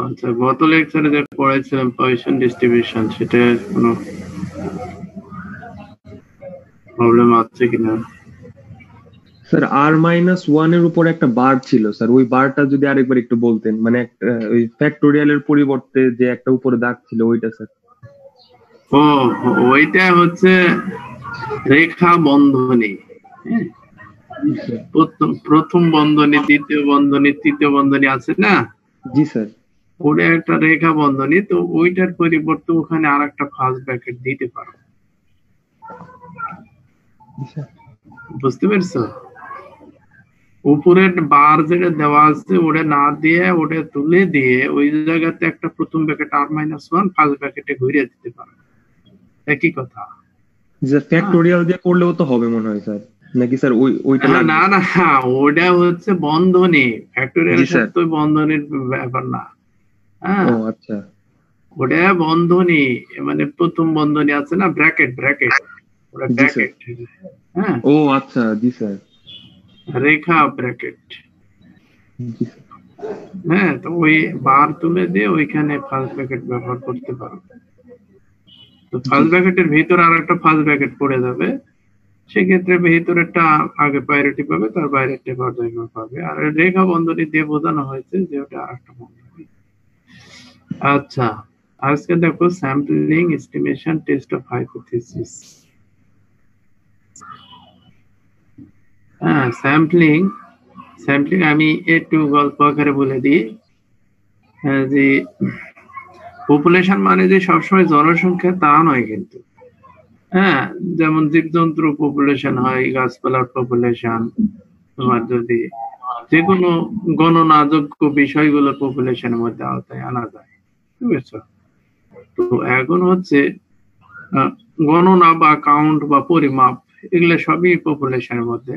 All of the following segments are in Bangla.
আচ্ছা, গত লেকচারে যে পড়াইছিলাম পজিশন ডিস্ট্রিবিউশন, সেটা কোনো প্রবলেম আছে কিনা? স্যার r-1 এর উপর একটা বার ছিল স্যার, ওই বারটা যদি আরেকবার একটু বলতেন, মানে ওই ফ্যাক্টোরিয়ালের পরিবর্তে যে একটা উপরে দাগ ছিল ওইটা স্যার। ও, ওইটা হচ্ছে রেখা বন্ধনী। হ্যাঁ, প্রথম বন্ধনী, দ্বিতীয় বন্ধনী, তৃতীয় বন্ধনী আছে না? জি স্যার। ওটা একটা রেখা বন্ধনী, তো ওইটার পরিবর্তে ওখানে আর একটা ফার্স্ট ব্র্যাকেট দিতে পারো। বুঝতে পেরেছো? উপরের বার যেটা দেওয়া আছে ওটা না দিয়ে ওটা তুলে দিয়ে ওই জায়গাতে একটা প্রথম ব্র্যাকেট r-1 ফার্স্ট ব্র্যাকেটে ঘুরিয়ে দিতে পারো। একই কথা। স্যার ফ্যাক্টোরিয়াল দিয়ে করলেও তো হবে মনে হয় স্যার, নাকি স্যার ওইটা লাগবে? না না, ওটা হচ্ছে বন্ধনী, ফ্যাক্টোরিয়াল সাথে তো বন্ধনীর ব্যাপার না। হ্যাঁ, ও আচ্ছা। ওটা বন্ধনী, মানে প্রথম বন্ধনী আছে না, ব্র্যাকেট ব্র্যাকেট, ওটা ব্র্যাকেট। হ্যাঁ, ও আচ্ছা, জি স্যার। রেখা ব্র্যাকেট। জি স্যার। হ্যাঁ, তো ওই বার তুলে দিয়ে ওইখানে ফার্স্ট ব্র্যাকেট ব্যবহার করতে পারো। তো ফার্স্ট ব্র্যাকেটের ভিতরে আর একটা ফার্স্ট ব্র্যাকেট পড়ে যাবে, সেক্ষেত্রে ভিতরেরটা আগে প্রায়োরিটি পাবে, তার বাইরেরটা পর্যায়ক্রমে পাবে। আর রেখা বন্ধনী দিয়ে বোঝানো হয়েছে যে ওটা আরেকটা বন্ধনী। আচ্ছা, আজকে দেখো sampling estimation test of hypothesis. হ্যাঁ, স্যাম্পলিং আমি একটু গল্প আকারে বলে দিই। যে পপুলেশন মানে যে সবসময় জনসংখ্যা তা নয় কিন্তু। হ্যাঁ, যেমন জীবজন্তুর পপুলেশন হয়, গাছপালার পপুলেশন, তোমার যদি যে কোনো গণনাযোগ্য বিষয়গুলো পপুলেশনের মধ্যে আওতায় আনা যায়। বুঝেছো? তো এখন হচ্ছে গণনা বা কাউন্ট বা পরিমাপ, এগুলো সবই পপুলেশনের মধ্যে।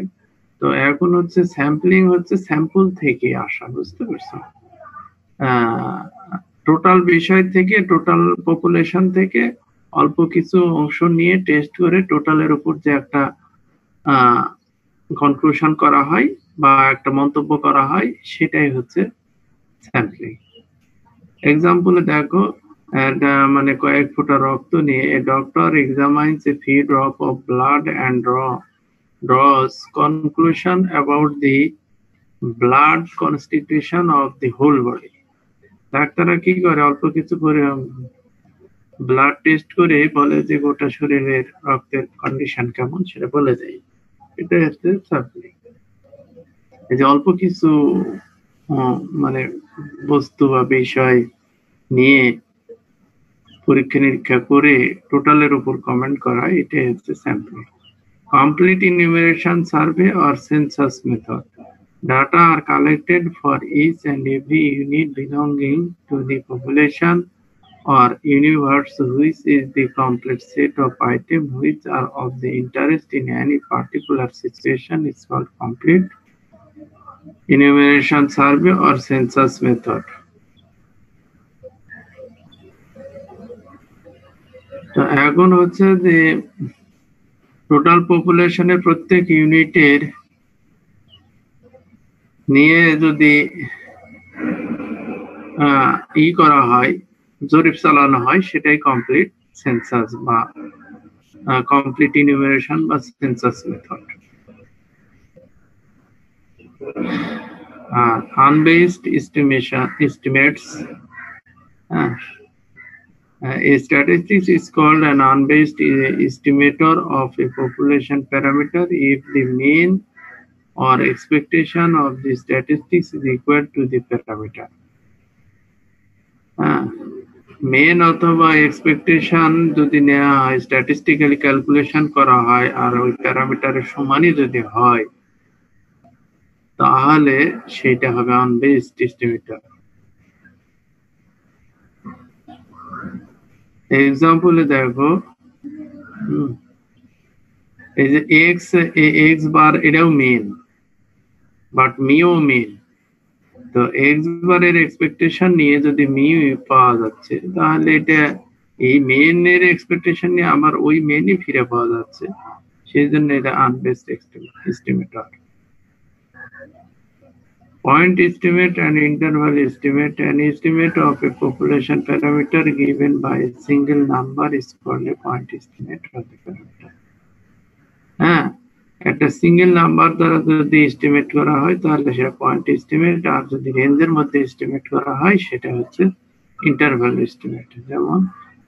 তো এখন হচ্ছে স্যাম্পলিং হচ্ছে স্যাম্পল থেকে আসা। বুঝতে পারছো? টোটাল বিষয় থেকে, টোটাল পপুলেশন থেকে অল্প কিছু অংশ নিয়ে টেস্ট করে টোটালের উপর যে একটা কনক্লুশন করা হয় বা একটা মন্তব্য করা হয়, সেটাই হচ্ছে স্যাম্পলিং। এক্সাম্পলে দেখো, মানে কয়েক ফোঁটা রক্ত নিয়ে a doctor examines a few drop of blood and draws conclusion about the blood constitution of the whole body. ডাক্তাররা কি করে, অল্প কিছু করে ব্লাড টেস্ট করে বলে যে গোটা শরীরের রক্তের কন্ডিশন কেমন সেটা বলে দেয়। এটা হচ্ছে স্যাম্পলিং। এই যে অল্প কিছু মানে বস্তু বা বিষয় নিয়ে পরীক্ষা নিরীক্ষা করে টোটালের উপর কমেন্ট করা, এটাই হচ্ছে sampling. Complete enumeration survey or census method. Data are collected for each and every unit belonging to the population or universe, which is the complete set of items which are of the interest in any particular situation is called complete enumeration survey or census method. তো এখন হচ্ছে যে টোটাল পপুলেশনের প্রত্যেক ইউনিটের নিয়ে যদি করা হয়, জরিপ চালানো হয়, সেটাই কমপ্লিট সেন্সাস বা কমপ্লিট ইনুমেরেশন বা census method. Unbased estimates. A statistics is called an unbased estimator of a population parameter if the mean or expectation of the statistics is equal to the parameter. Mean অথবা এক্সপেকটেশন যদি নেওয়া হয়, স্ট্যাটিস্টিক্যালি ক্যালকুলেশন করা হয়, আর ওই প্যারামিটারের সমানই যদি হয়, তাহলে সেটা হবে আনবেসড এস্টিমেটর। এক্সাম্পলে দেখো, এই যে এক্স বার, এটাও মেন, বাট মিও মেন। তো এক্স বারের এক্সপেকটেশন নিয়ে যদি মিউ পাওয়া যাচ্ছে, তাহলে এটা এই মেনের এক্সপেকটেশন নিয়ে আমার ওই মেনই ফিরে পাওয়া যাচ্ছে, সেই জন্য এটা আনবেসড estimator. Point estimate and interval estimate. An estimate of a population parameter given by a single number is called a point estimate of the parameter. হ্যাঁ, একটা সিঙ্গেল নাম্বার দ্বারা যদি এস্টিমেট করা হয় তাহলে সেটা পয়েন্ট এস্টিমেট, আর যদি রেঞ্জের মধ্যে এস্টিমেট করা হয় সেটা হচ্ছে ইন্টারভাল এস্টিমেট। যেমন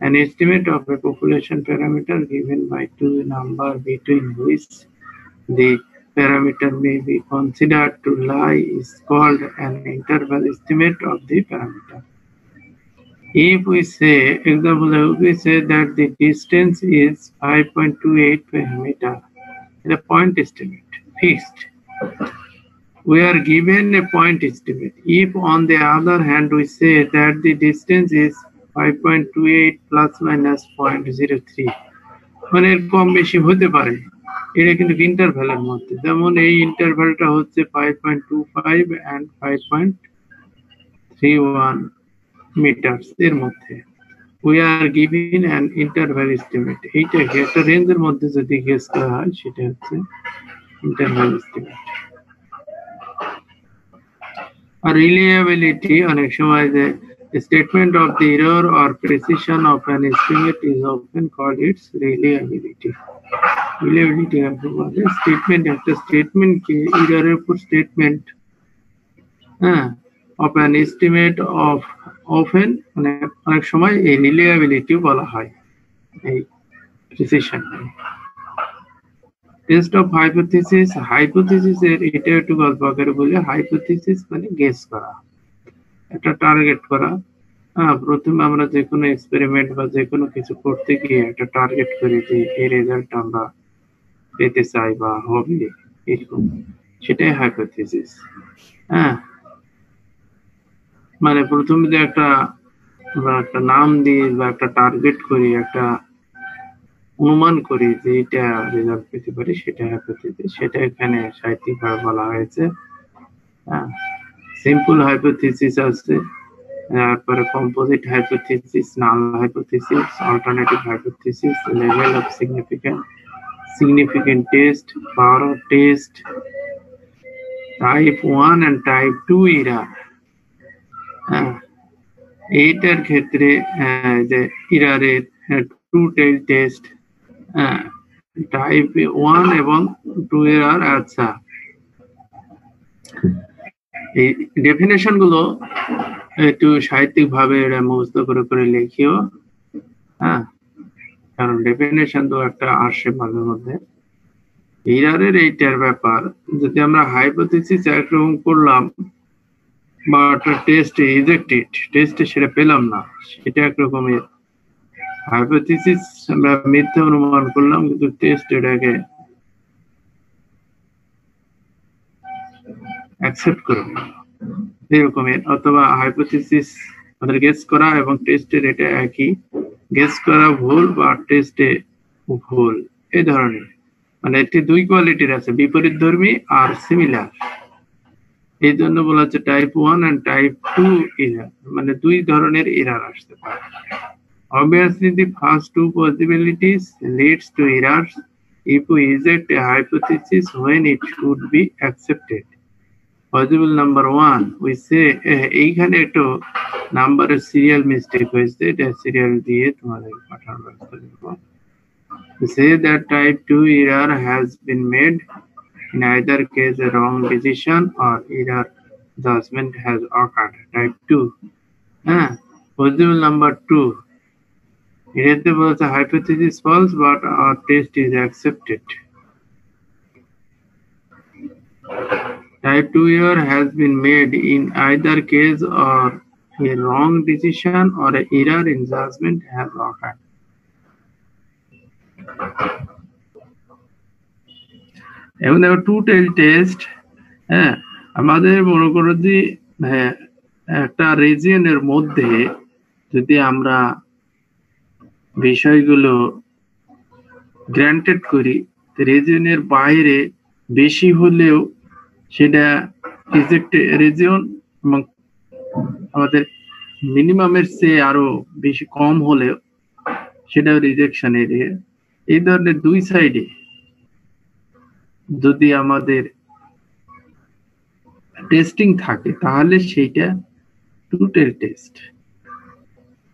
an estimate of a population parameter given by two number between which the parameter may be considered to lie is called an interval estimate of the parameter. If we say, example, if we say that the distance is 5.28 per meter, the point estimate fixed, we are given a point estimate. If on the other hand we say that the distance is 5.28 plus minus 0.03, মানে কম বেশি হতে পারে, এটা কিন্তু ইন্টারভ্যালের মধ্যে। যেমন এই ইন্টারভ্যালটা হচ্ছে 5.25 and 5.31 মিটার্স এর মধ্যে। We are given an interval estimate. এইটাকে একটা রেঞ্জের মধ্যে যদি গেস করা হয় সেটা হচ্ছে ইন্টারভাল এস্টিমেট। আর রিলায়েবিলিটি, অনেক সময় যে statement of the error or precision of an estimate is often called its reliability. Reliability কাকে বলে? স্টেটমেন্ট, একটা স্টেটমেন্টকে এররের উপর statement of an estimate of often মানে অনেক সময় এই রিলায়েবিলিটি বলা হয় এই precision. Test of hypothesis, hypothesis এর এটা একটু গল্প আকারে বলে। হাইপোথিসিস মানে গেস করা, একটা টার্গেট করা। প্রথমে আমরা যে কোনো এক্সপেরিমেন্ট বা যে কোনো কিছু করতে গিয়ে একটা টার্গেট করি যে এই রেজাল্ট আমরা পেতে চাই বা হবে এরকম, সেটাই হাইপোথিসিস। মানে প্রথমে যে একটা নাম দিয়ে বা একটা টার্গেট করি, একটা অনুমান করি যে এটা রেজাল্ট পেতে পারি, সেটা হাইপোথিসিস। সেটা এখানে সাহিত্যিকভাবে বলা হয়েছে। সিম্পল হাইপোথিসিস আছে, তারপরে composite hypothesis, null hypothesis, alternative hypothesis, level of significant test, power of test, type 1 and type 2 error. এইটার ক্ষেত্রে যে এররের টু টেল টেস্ট, টাইপ 1 এবং 2 এরর। আচ্ছা, এই ডেফিনেশন গুলো একটু সাহিত্যিক ভাবে মুখস্থ করে লিখিও, কারণ ডেফিনেশন তো একটা আসে মাঝে মধ্যে। এররের এইটার ব্যাপার, যদি আমরা হাইপোথিসিস একরকম করলাম বা একটা টেস্ট রিজেক্টেড, টেস্টে সেটা পেলাম না, সেটা একরকমের হাইপোথিসিস। আমরা মিথ্যা অনুমান করলাম কিন্তু টেস্ট এটাকে অ্যাকসেপ্ট করবে এরকমের। অথবা হাইপোথিসিস আমাদের গেস করা এবং টেস্টের এটা একই, গেস করা ভুল বা টেস্টে ভুল, এই ধরনের। মানে এটি দুই কোয়ালিটির আছে, বিপরীতধর্মী আর সিমিলার। এই জন্য বলা হচ্ছে টাইপ 1 and টাইপ 2 এরর, মানে দুই ধরনের এরর আসতে পারে। Obviously, the first two possibilities leads to errors if we reject a hypothesis when it should be accepted. Possible number 1, we say এইখানে একটু নাম্বারের সিরিয়াল মিস্টেক হয়েছে, এটা সিরিয়াল দিয়ে তোমাদের পাঠানোর ব্যবস্থা করব। We say that type 2 error has been made. In either case, a wrong decision or error judgment has occurred. Type 2. Possible number 2. It was a hypothesis false, but our test is accepted. Type 2 error has been made in either case, or a wrong decision or an error in judgment has occurred. এবং দেখো টু টেল টেস্ট, আমাদের মনে করো যে একটা রিজিয়নের মধ্যে যদি আমরা বিষয়গুলো গ্রান্টেড করি, রিজিয়নের বাইরে বেশি হলেও সেটা রিজিয়ন, এবং আমাদের মিনিমামের চেয়ে আরো বেশি কম হলেও সেটা রিজেকশন এরিয়া। এই ধরনের দুই সাইডে যদি আমাদের টেস্টিং থাকে তাহলে সেইটা ট্রু-টেল টেস্ট।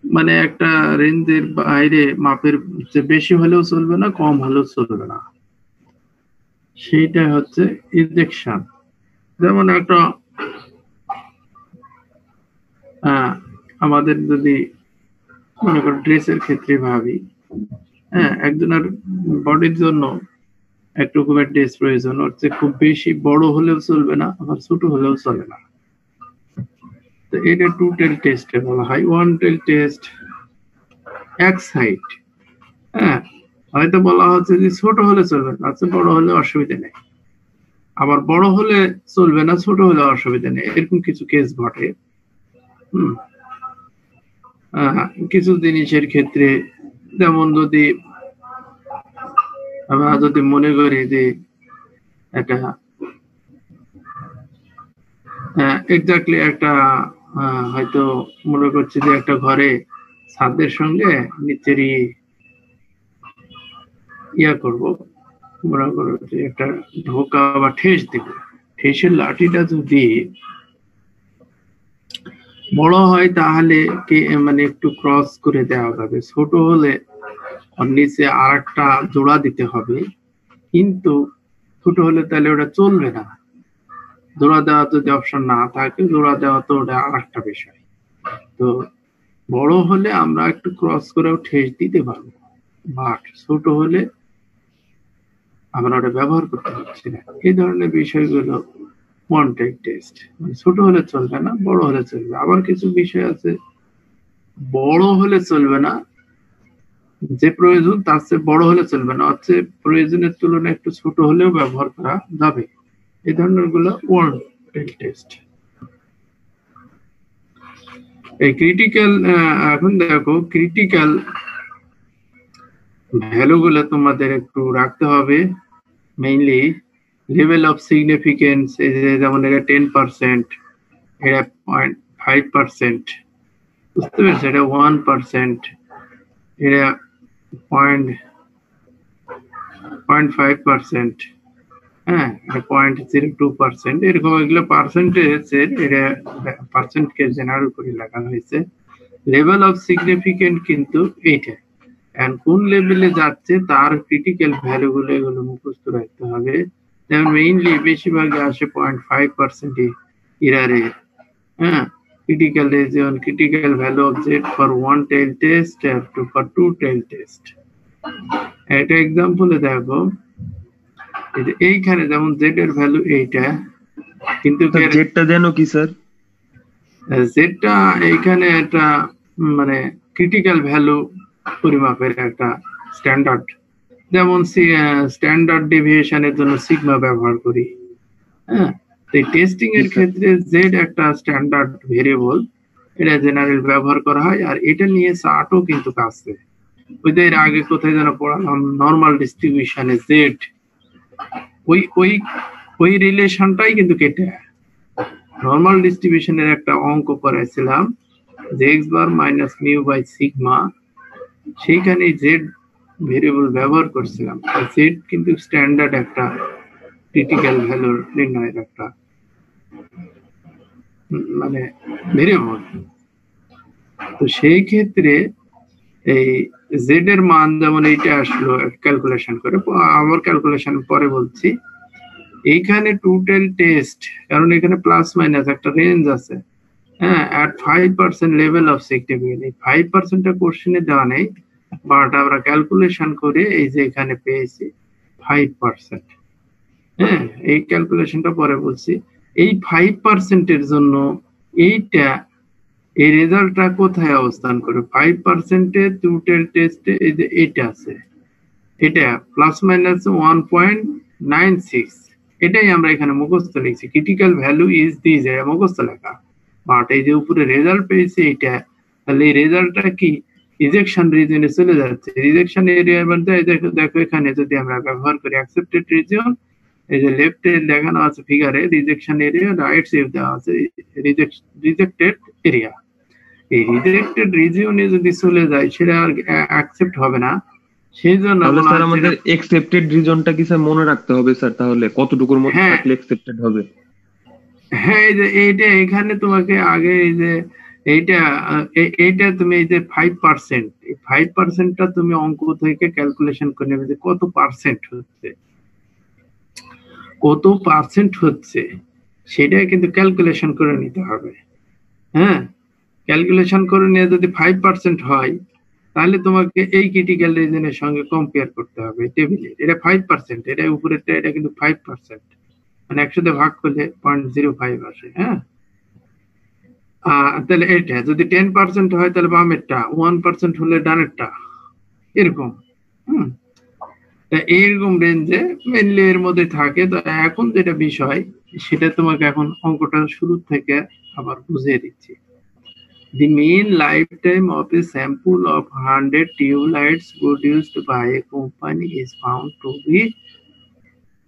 মানে একটা রেঞ্জের বাইরে মাপের যে বেশি হলেও চলবে না, কম হলেও চলবে না, সেইটা হচ্ছে ইনজেকশন। যেমন একটা আমাদের যদি মনে করো ড্রেসের ক্ষেত্রে ভাবি, একজনের বডির জন্য এক রকমের ড্রেস প্রয়োজন, হচ্ছে খুব বেশি বড় হলেও চলবে না, আবার ছোট হলেও চলে না। তো এটা টু-টেল টেস্টে বলা হয়। ওয়ান-টেল টেস্ট এক সাইড, হয়তো বলা হচ্ছে যে ছোট হলে চলবে না, আচ্ছা বড় হলে অসুবিধা নেই, আবার বড় হলে চলবে না, ছোট হলে অসুবিধা নেই, এরকম কিছু কেস ঘটে। কিছু জিনিসের ক্ষেত্রে যেমন যদি আমরা যদি মনে করি যে একটা এক্স্যাক্টলি একটা হয়তো মনে করছি যে একটা ঘরে ছাদের সঙ্গে নিচেরই ইয়া করব, মনে করো যে একটা ঢোকা বা ঠেস দিব, ঠেসের লাঠিটা যদি বড় হয় তাহলে মানে একটু ক্রস করে দেওয়া যাবে, ছোট হলে নিচে আর একটা জোড়া দিতে হবে, কিন্তু ছোট হলে তাহলে ওটা চলবে না। জোড়া দেওয়া যদি অপশন না থাকে, জোড়া দেওয়া তো ওটা আর একটা বিষয়। তো বড় হলে আমরা একটু ক্রস করেও ঠেস দিতে পারবো, বাট ছোট হলে আমরা ওটা ব্যবহার করতে পারছি না। এই ধরনের বিষয়গুলো ওয়ান-টেল টেস্ট, মানে ছোট হলে চলবে না, বড় হলে চলবে। আবার কিছু বিষয় আছে বড় হলে চলবে না, যে প্রয়োজন তার চেয়ে বড় হলে চলবে না, হচ্ছে প্রয়োজনের তুলনায় একটু ছোট হলেও ব্যবহার করা যাবে। এই ধরনের গুলো ওয়ান-টেল টেস্ট। এই ক্রিটিক্যাল, এখন দেখো ক্রিটিক্যাল ভ্যালু গুলো তোমাদের একটু রাখতে হবে। মেইনলি লেভেল অফ সিগনিফিকেন্স, এই যে যেমন এটা 10%, এটা 0.5%, বুঝতে পেরেছো? এটা 1%, এটা 0.5%, এটা 0.02%, এরকম এগুলো পার্সেন্টেজের, এটা পার্সেন্টকে জেনারেল করে লেখা হয়েছে। লেভেল অফ সিগনিফিকেন্ট কিন্তু এইটা, এন্ড কোন লেভেলে যাচ্ছে তার ক্রিটিক্যাল ভ্যালু গুলো এগুলো মুখস্থ রাখতে হবে। যেমন মেইনলি বেশিরভাগই আসে 0.5% এরারে। Critical region, critical value of Z for one tail test আর ফর টু-টেল টেস্ট। একটা এক্সাম্পলে দেখো, এইখানে যেমন জেড এর ভ্যালু এইটা, কিন্তু জেডটা জানো কি স্যার? জেডটা এইখানে একটা মানে ক্রিটিক্যাল ভ্যালু পরিমাপের একটা স্ট্যান্ডার্ড, যেমন স্ট্যান্ডার্ড ডেভিয়েশনের জন্য সিগমা ব্যবহার করি। এই টেস্টিং এর ক্ষেত্রে জেড একটা স্ট্যান্ডার্ড ভেরিয়েবল, এটা জেনারেল ব্যবহার করা হয়। আর এটা নিয়ে চার্টও কিন্তু আছে, ওই যে এর আগে কোথায় যেন পড়ালাম, নর্মাল ডিস্ট্রিবিউশনে জেড, ওই রিলেশনটাই কিন্তু কেটে, নর্মাল ডিস্ট্রিবিউশনের একটা অঙ্ক করেছিলাম যে x bar minus mu by sigma, সেইখানে জেড ভেরিয়েবল ব্যবহার করছিলাম। জেড কিন্তু স্ট্যান্ডার্ড একটা ক্রিটিক্যাল ভ্যালুর নির্ণয়ের একটা মানে ভেরিয়েবল। তো সেই ক্ষেত্রে এই জেড এর মান যেমন এইটা আসলো ক্যালকুলেশন করে, আমার ক্যালকুলেশন পরে বলছি। এইখানে টু-টেল টেস্ট, কারণ এখানে প্লাস মাইনাস একটা রেঞ্জ আছে, at 5% level of significance, 5% কোশ্চেনে দেওয়া নেই, বাট আমরা ক্যালকুলেশন করে এই যে এখানে পেয়েছি 5%। এই ক্যালকুলেশনটা পরে বলছি। এই 5% এর জন্য এইটা, এই রেজাল্টটা কোথায় অবস্থান করে? 5% এ টু-টেল টেস্টে এই যে এটা আছে, এটা প্লাস মাইনাস 1.96, এটাই আমরা এখানে মুখস্থ লিখছি। ক্রিটিক্যাল ভ্যালু ইজ দিস, এটা মুখস্থ লেখা। বাট এই যে উপরে রেজাল্ট পেয়েছে এইটা, তাহলে এই রেজাল্টটা কি রিজেকশন রিজনে চলে যাচ্ছে। রিজেকশন এরিয়ার মধ্যে দেখো এখানে যদি আমরা ব্যবহার করি অ্যাকসেপ্টেড রিজন, এই যে লেফটে দেখানো আছে ফিগারে রিজেকশন এরিয়া, রাইট সাইড দেওয়া আছে রিজেক্টেড এরিয়া। এই রিজেক্টেড রিজিয়নে যদি চলে যায় সেটা আর অ্যাকসেপ্ট হবে না। সেই জন্য স্যার আমাদের অ্যাকসেপ্টেড রিজনটা কি স্যার মনে রাখতে হবে স্যার? তাহলে কতটুকুর মধ্যে থাকলে অ্যাকসেপ্টেড হবে? হ্যাঁ, এই যে এইটা এখানে তোমাকে আগে এই যে এইটা এইটা তুমি এই যে 5%, এই 5%টা তুমি অঙ্ক থেকে ক্যালকুলেশন করে নেবে যে কত পার্সেন্ট হচ্ছে, কত পার্সেন্ট হচ্ছে সেটা কিন্তু ক্যালকুলেশন করে নিতে হবে। হ্যাঁ, ক্যালকুলেশন করে নিয়ে যদি 5% হয় তাহলে তোমাকে এই ক্রিটিক্যাল রিজনের সঙ্গে কম্পেয়ার করতে হবে টেবিলের। এটা 5%, এটা উপরেরটা, এটা কিন্তু 5%, মানে 100 দিয়ে ভাগ করলে 0.05 আসে। হ্যাঁ, তাহলে এটা যদি 10% হয় তাহলে বামেরটা, 1% হলে ডানেরটা, এরকম। হুম, এইরকম রেঞ্জে মেনলি এর মধ্যে থাকে। তো এখন যেটা বিষয় সেটা তোমাকে এখন অঙ্কটা শুরু থেকে আবার বুঝিয়ে দিচ্ছি। The mean lifetime of a sample of 100 tube lights produced by a company is found to be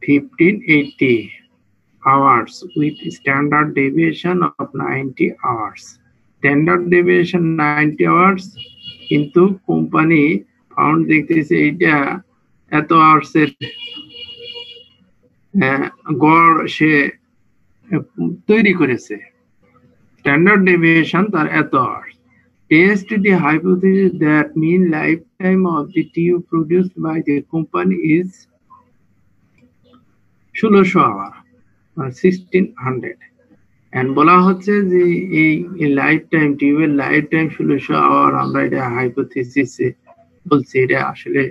1580 hours with standard deviation of 90 hours. Standard deviation 90 hours, কিন্তু কোম্পানি ফাউন্ড দেখতেছে এইটা এত আওয়ার্সের গড় সে তৈরি করেছে, স্ট্যান্ডার্ড ডেভিয়েশন তার এত hours. Test the hypothesis that mean lifetime of the tube produced by the company is 1600 hour, 1600, and বলা হচ্ছে যে এই লাইফ টাইম, টিউবের লাইফ টাইম 1600 আওয়ার। আমরা এটা হাইপোথিসিসে বলছি, এটা আসলে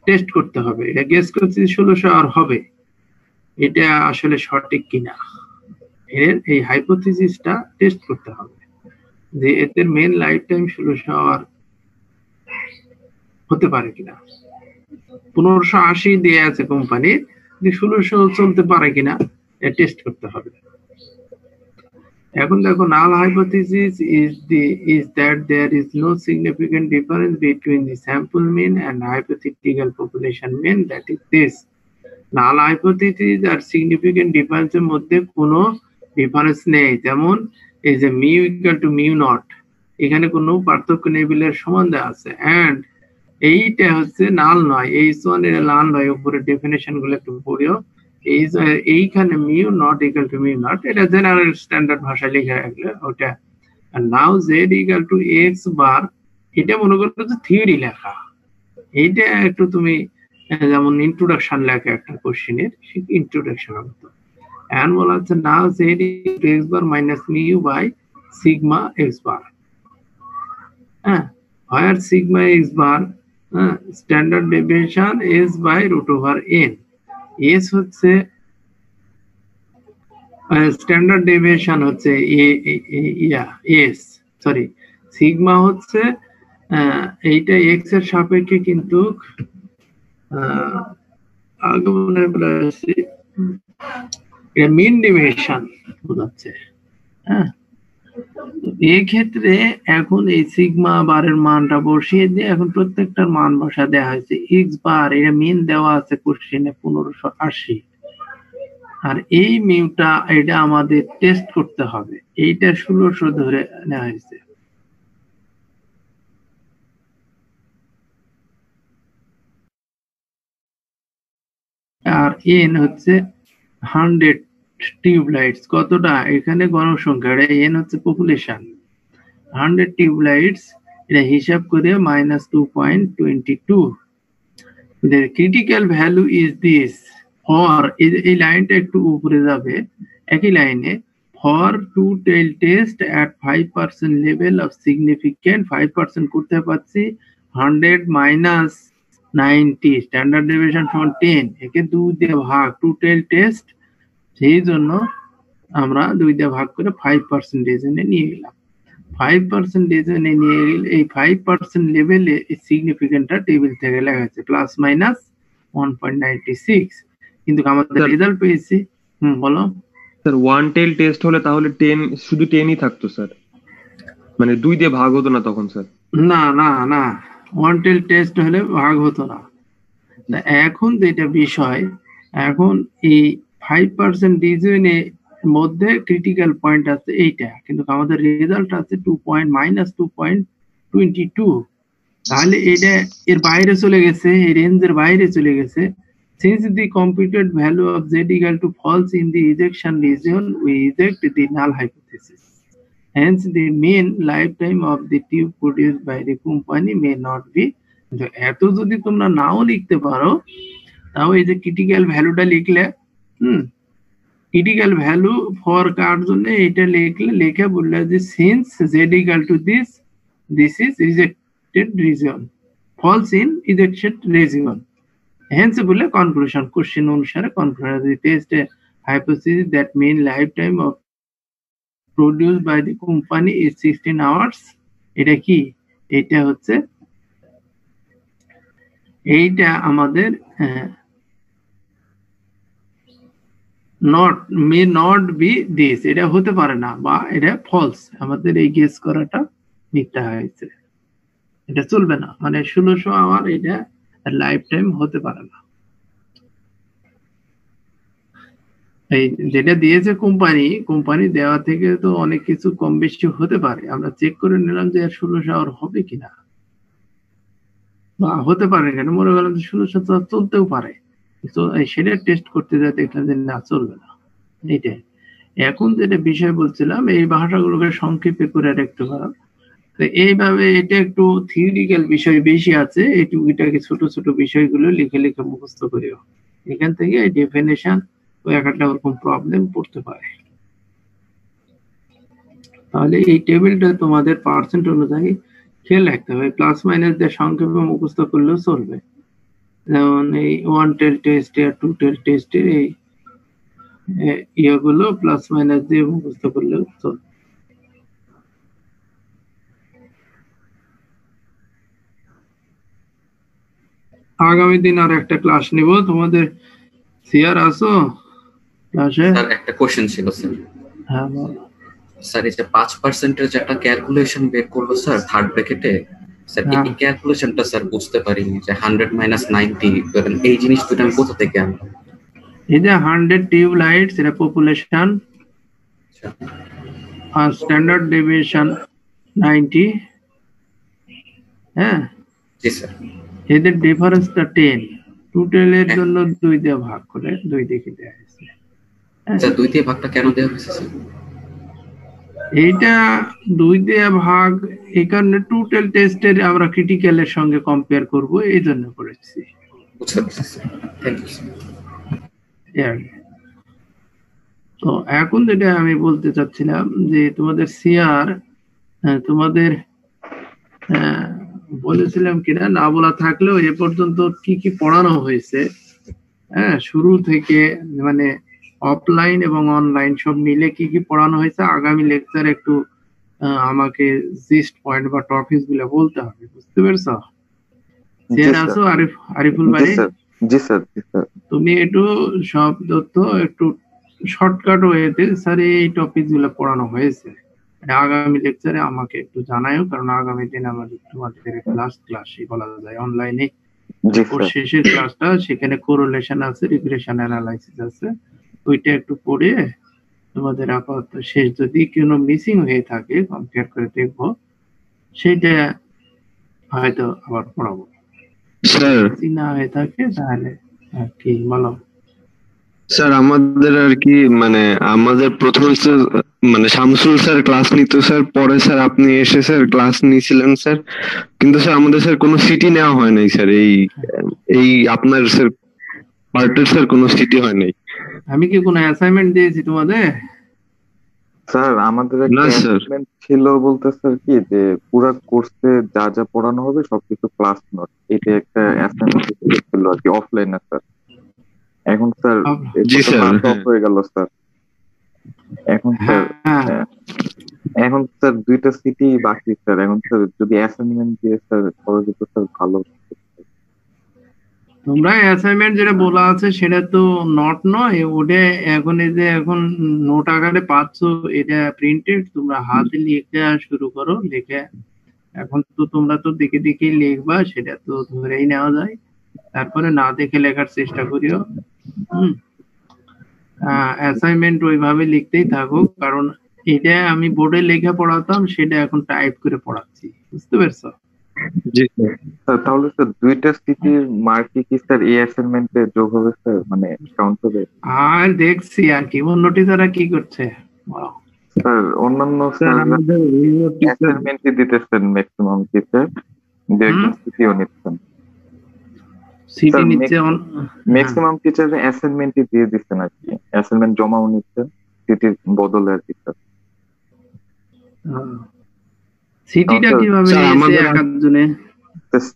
টেস্ট করতে হবে। এটা গেস করছি 1600 আওয়ার হবে, এটা আসলে সঠিক কিনা এর এই হাইপোথিসিসটা টেস্ট করতে হবে যে এদের মেন লাইফ টাইম 1600 আওয়ার হতে পারে কিনা। 1580 দিয়ে আছে কোম্পানির, 1600 চলতে পারে কিনা টেস্ট করতে হবে। এখন দেখো, null hypothesis is that there is no significant difference between the sample mean and hypothetical population mean, that is this. null hypothesis R significant difference এর মধ্যে কোনো ডিফারেন্স নেই। যেমন এই যে mu equal to mu not, এখানে কোনো পার্থক্য নেই, বিলের সমান দেওয়া আছে। এন্ড এইটা হচ্ছে নাল নয়, H1 এর নাল নয়। উপরে ডেফিনেশন গুলো একটু পড়িও। এইখানে mu not equal to mu not, এটা জেনারেল স্ট্যান্ডার্ড ভাষায় লিখে রাখলে ওটা। আর নাও জেড ইকুয়াল টু এক্স বার, এটা মনে করো যে থিওরি লেখা। এইটা একটু তুমি যেমন ইন্ট্রোডাকশন লেখা একটা কোশ্চেনের, ইন্ট্রোডাকশন মতো। এন্ড বলা হচ্ছে now Z equal to X bar minus mu by sigma X bar. হ্যাঁ, where sigma x bar standard deviation is by root over n. s হচ্ছে স্ট্যান্ডার্ড ডেভিয়েশন হচ্ছে s, সরি, সিগমা হচ্ছে এইটা x এর সাপেক্ষে, কিন্তু আগমনের এটা মিন ডেভিয়েশন বোঝাচ্ছে। হ্যাঁ, এই ক্ষেত্রে এখন এই সিগমা বারের মানটা বসিয়ে দিয়ে এখন প্রত্যেকটার মান বসা দেওয়া হয়েছে। এক্স বার এটা মিন দেওয়া আছে কোশ্চেনে 1580, আর এই মিউটা এটা আমাদের টেস্ট করতে হবে, এইটা 1600 ধরে নেওয়া হয়েছে। আর এন হচ্ছে 100 টিউব লাইটস, কতটা এখানে গণসংখ্যা, এন হচ্ছে পপুলেশন। 100 টিউব লাইটস এটা হিসাব করে minus 2.22। The critical value is this for, এই লাইনটা একটু উপরে যাবে, একই লাইনে, for two tail test at 5% level of significant, 5% করতে পারছি 100 minus 90, স্ট্যান্ডার্ড ডেভিয়েশন সমান 10, একে 2 দিয়ে ভাগ, টু টেল টেস্ট, সেই জন্য আমরা 2 দিয়ে ভাগ করে 5% এ নিয়ে গেলাম। 5% নিয়ে গেলে এই 5% লেভেলে সিগনিফিকেন্টটা টেবিল থেকে লেখা আছে প্লাস মাইনাস 1.96, কিন্তু আমাদের রেজাল্ট পেয়েছি। বলো স্যার, ওয়ান টেল টেস্ট হলে তাহলে 10, শুধু 10ই থাকতো স্যার, মানে 2 দিয়ে ভাগ হতো না তখন স্যার? না না না, ওয়ান টেল টেস্ট হলে ভাগ হতো না। এখন যেটা বিষয়, এখন এই 5% ডিভিশনে মধ্যে ক্রিটিক্যাল পয়েন্ট আছে এইটা, কিন্তু আমাদের রেজাল্ট আছে -2.22, তাহলে এটা এর বাইরে চলে গেছে, এই রেঞ্জের বাইরে চলে গেছে। Since the computed value of z equal to false in the ejection region, we eject the null hypothesis. Hence, the mean lifetime of the tube produced by the company may not be. এত যদি তোমরা নাও লিখতে পারো, তাও এই যে ক্রিটিক্যাল ভ্যালুটা লিখলে, ক্রিটিক্যাল ভ্যালু ফর কার জন্য এটা লিখলে, লিখে বললে যে since z equal to this, this is rejected region, falls in rejected region. Hence, বলে conclusion, question অনুসারে conclusion, the test hypothesis that mean lifetime of produced by the company is 16 hours. এটা কি? এটা হচ্ছে, এইটা আমাদের not may not be this, এটা হতে পারে না, বা এটা ফলস, আমাদের এই গেস করাটা মিথ্যা হয়েছে, এটা চলবে না, মানে 1600 আওয়ার এটা লাইফ টাইম হতে পারে না। এই যেটা দিয়েছে কোম্পানি দেওয়া থেকে তো অনেক কিছু কম বেশি হতে পারে, আমরা চেক করে নিলাম যে 1600 আওয়ার হবে কিনা, বা হতে পারে কেন, মনে করলাম যে 1600 চলতেও পারে, তো সেটা টেস্ট করতে যায়, দেখলাম যে না, চলবে না। এইটাই এখন যেটা বিষয় বলছিলাম, এই ভাষাগুলোকে সংক্ষেপে করে রাখতে পারো। তো এইভাবে এটা একটু থিওরিক্যাল বিষয় বেশি আছে, এটাকে ছোট ছোট বিষয়গুলো লিখে লিখে মুখস্থ করিও, এখান থেকে এই ডেফিনেশন ও একটা রকম প্রবলেম পড়তে পারে। তাহলে এই টেবিলটা তোমাদের পার্সেন্ট অনুযায়ী খেয়াল রাখতে হবে, প্লাস মাইনাস দিয়ে সংক্ষেপে মুখস্থ করলেও চলবে, যেমন এই 1 টেস্ট আর 2 টেস্টের এই ইয়েগুলো প্লাস মাইনাস দিয়ে মুখস্থ করলেও চলবে। আগামী দিন আর একটা ক্লাস নিব, তোমাদের সিআর আসো ক্লাসে? স্যার একটা কোশ্চেন ছিল স্যার। হ্যাঁ বলো। স্যার এই যে 5% যে একটা ক্যালকুলেশন বের করলো স্যার থার্ড ব্র্যাকেটে, স্যার এই ক্যালকুলেশনটা স্যার বুঝতে পারিনি, যে 100 - 90 এই জিনিসটা আমি কোথা থেকে আনবো? এই যে 100 টিউব লাইটস, এটা পপুলেশন, আর স্ট্যান্ডার্ড ডেভিয়েশন 90, হ্যাঁ জি স্যার। এদের ডিফারেন্সটা 10, টোটালের জন্য 2 দিয়ে ভাগ করে 2 দেখে দেয়া হয়েছে। স্যার 2 দিয়ে ভাগটা কেন দেওয়া হয়েছে স্যার? এইটা 2 দিয়ে ভাগ এই কারণে টোটাল টেস্টের আমরা ক্রিটিক্যালের সঙ্গে কম্পেয়ার করব, এই জন্য করেছি। বুঝতে পারছি স্যার, থ্যাংক ইউ স্যার। তো এখন যেটা আমি বলতে চাচ্ছিলাম যে তোমাদের সিআর, তোমাদের বলেছিলাম কিনা না বলা থাকলেও এ পর্যন্ত কি কি পড়ানো হয়েছে, হ্যাঁ শুরু থেকে, মানে অফলাইন এবং অনলাইন সব মিলে কি কি পড়ানো হয়েছে, আগামী লেকচারে একটু আমাকে জিস্ট পয়েন্ট বা টপিকস গুলো বলতে হবে, বুঝতে পেরেছো? স্যার আসো, আরিফুল ভাই। জি স্যার। তুমি একটু সব তথ্য একটু শর্টকাট ওয়েতে স্যার এই টপিক গুলো পড়ানো হয়েছে, আগামী লেকচারে আমাকে একটু জানাও, কারণ আগামী দিন আমাদের তোমাদের ক্লাসই বলা যায় অনলাইনে, শেষের ক্লাসটা, সেখানে কোরিলেশন আছে, রিগ্রেশন অ্যানালাইসিস আছে, ওইটা একটু পড়ে তোমাদের আপাতত শেষ, যদি কোনো মিসিং হয়ে থাকে কম্পেয়ার করে দেখবো, সেটা হয়তো আবার পড়াবো। স্যার যদি না হয়ে থাকে তাহলে কি বলো? স্যার আমাদের আর কি, মানে আমাদের প্রথমে মানে শামসুল স্যার ক্লাস নিত স্যার, পরে স্যার আপনি এসে স্যার ক্লাস নিয়েছিলেন স্যার, কিন্তু স্যার আমাদের স্যার কোনো সিটি নেওয়া হয় নাই স্যার, এই আপনার স্যার পার্টের স্যার কোনো সিটি হয় নাই। আমি কি কোনো অ্যাসাইনমেন্ট দিয়েছি তোমাদের? স্যার আমাদের একটা অ্যাসাইনমেন্ট ছিল বলতে স্যার কি, যে পুরো কোর্সে যা যা পড়ানো হবে সবকিছু ক্লাস নোট, এটা একটা অ্যাসাইনমেন্ট ছিল আর কি, অফলাইনে স্যার। এখন স্যার জি স্যার অফ হয়ে গেল স্যার। এখন স্যার 2টা সিটি বাকি স্যার। এখন স্যার যদি অ্যাসাইনমেন্ট দিয়ে স্যার করা যেত স্যার ভালো। তোমরা অ্যাসাইনমেন্ট যেটা বলা আছে সেটা তো নোট নয়, ওটা এখন এই যে এখন নোট আকারে পাচ্ছ, এটা প্রিন্টেড, তোমরা হাতে লিখে শুরু করো, লিখে এখন তো তোমরা তো দেখে দেখে লিখবা, সেটা তো ধরেই নেওয়া যায়, তারপরে না দেখে লেখার চেষ্টা করিও। অ্যাসাইনমেন্ট ওইভাবে লিখতেই থাকো, কারণ এটা আমি বোর্ডে লেখা পড়াতাম, সেটা এখন টাইপ করে পড়াচ্ছি, বুঝতে পারছো? জি স্যার। স্যার তাহলে স্যার দুইটা সিটির মার্কই কি স্যার এই অ্যাসাইনমেন্টে যোগ হবে স্যার, মানে কাউন্ট হবে? আর দেখছি আর কি অন্য টিচাররা কি করছে। Wow. স্যার অন্যান্য স্যার স্যার আমাদের টিচার অ্যাসাইনমেন্টই দিতেছেন ম্যাক্সিমাম টিচার, দু হুম, একজন সিটিও নিচ্ছেন। সিটি স্যার নিচ্ছে হ্যাঁ। ম্যাক্সিমাম টিচার অ্যাসাইনমেন্টই দিয়ে দিচ্ছেন আর কি, অ্যাসাইনমেন্ট জমাও নিচ্ছেন সিটির বদলে আর কি স্যার। সিটিটা স্যার কিভাবে স্যার নিয়েছে আমাদের এক আধজনে?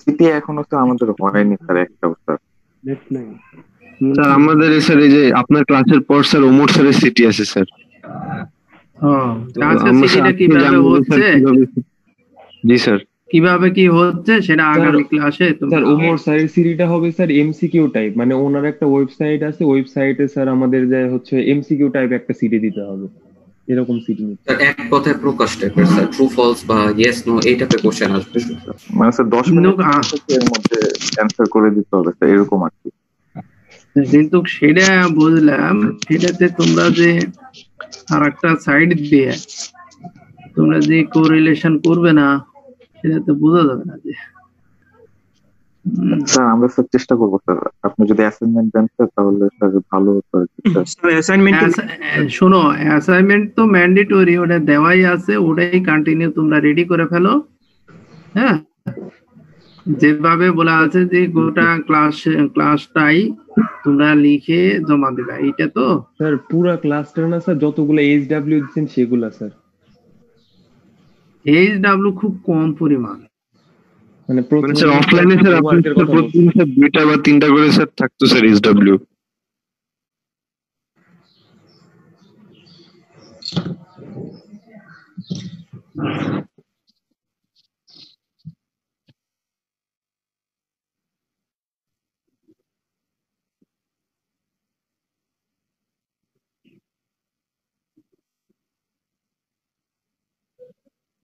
সিটি এখনো তো আমাদের হয়নি স্যার একটাও স্যার। স্যার আমাদের স্যার এই যে আপনার ক্লাসের পর স্যার ওমর স্যারের সিটি আছে স্যার। ও, তো আজকে আমরা স্যার সিটিটা আজকে কিভাবে জানবো যে স্যার হচ্ছে, কিভাবে। জি স্যার। কিভাবে কি হচ্ছে সেটা স্যার আগামী ক্লাসে স্যার তোমরা। ওমর স্যারের সিরিটা হবে স্যার এমসিকিউ টাইপ, মানে ওনার একটা ওয়েবসাইট আছে, ওয়েবসাইটে স্যার আমাদের যে হচ্ছে এমসিকিউ টাইপ একটা সিটি দিতে হবে, এরকম সিটি নিচ্ছে। স্যার এক কথায় প্রকাশ টাইপের স্যার, ট্রু ফলস বা ইয়েস নো এই টাইপের কোশ্চেন আসবে। মানে স্যার 10 কিন্তু মিনিট এর মধ্যে অ্যান্সার করে দিতে হবে স্যার, এরকম আর কি। কিন্তু সেটা বুঝলাম, সেটাতে তোমরা যে আর একটা সাইড দিয়ে তোমরা যে কোরিলেশন করবে না, সেটা তো বোঝা যাবে না যে স্যার আমরা স্যার চেষ্টা করবো স্যার, আপনি যদি অ্যাসাইনমেন্ট দেন স্যার তাহলে স্যার ভালো হতো আর কি স্যার। শোনো, অ্যাসাইনমেন্ট তো ম্যান্ডেটরি, ওটা দেওয়াই আছে, ওটাই কন্টিনিউ তোমরা রেডি করে ফেলো। হ্যাঁ, যেভাবে বলা আছে যে গোটা ক্লাসটাই তোমরা লিখে জমা দেবে, এইটা তো। স্যার পুরা ক্লাসটা না স্যার, যতগুলো এইচডব্লিউ দিচ্ছেন সেগুলা স্যার। এইচডব্লিউ খুব কম পরিমাণ। মানে মানে স্যার অফলাইনে স্যার আপনি স্যার প্রতিদিন স্যার 2টা বা 3টা করে স্যার থাকতো স্যার এসডব্লিউ।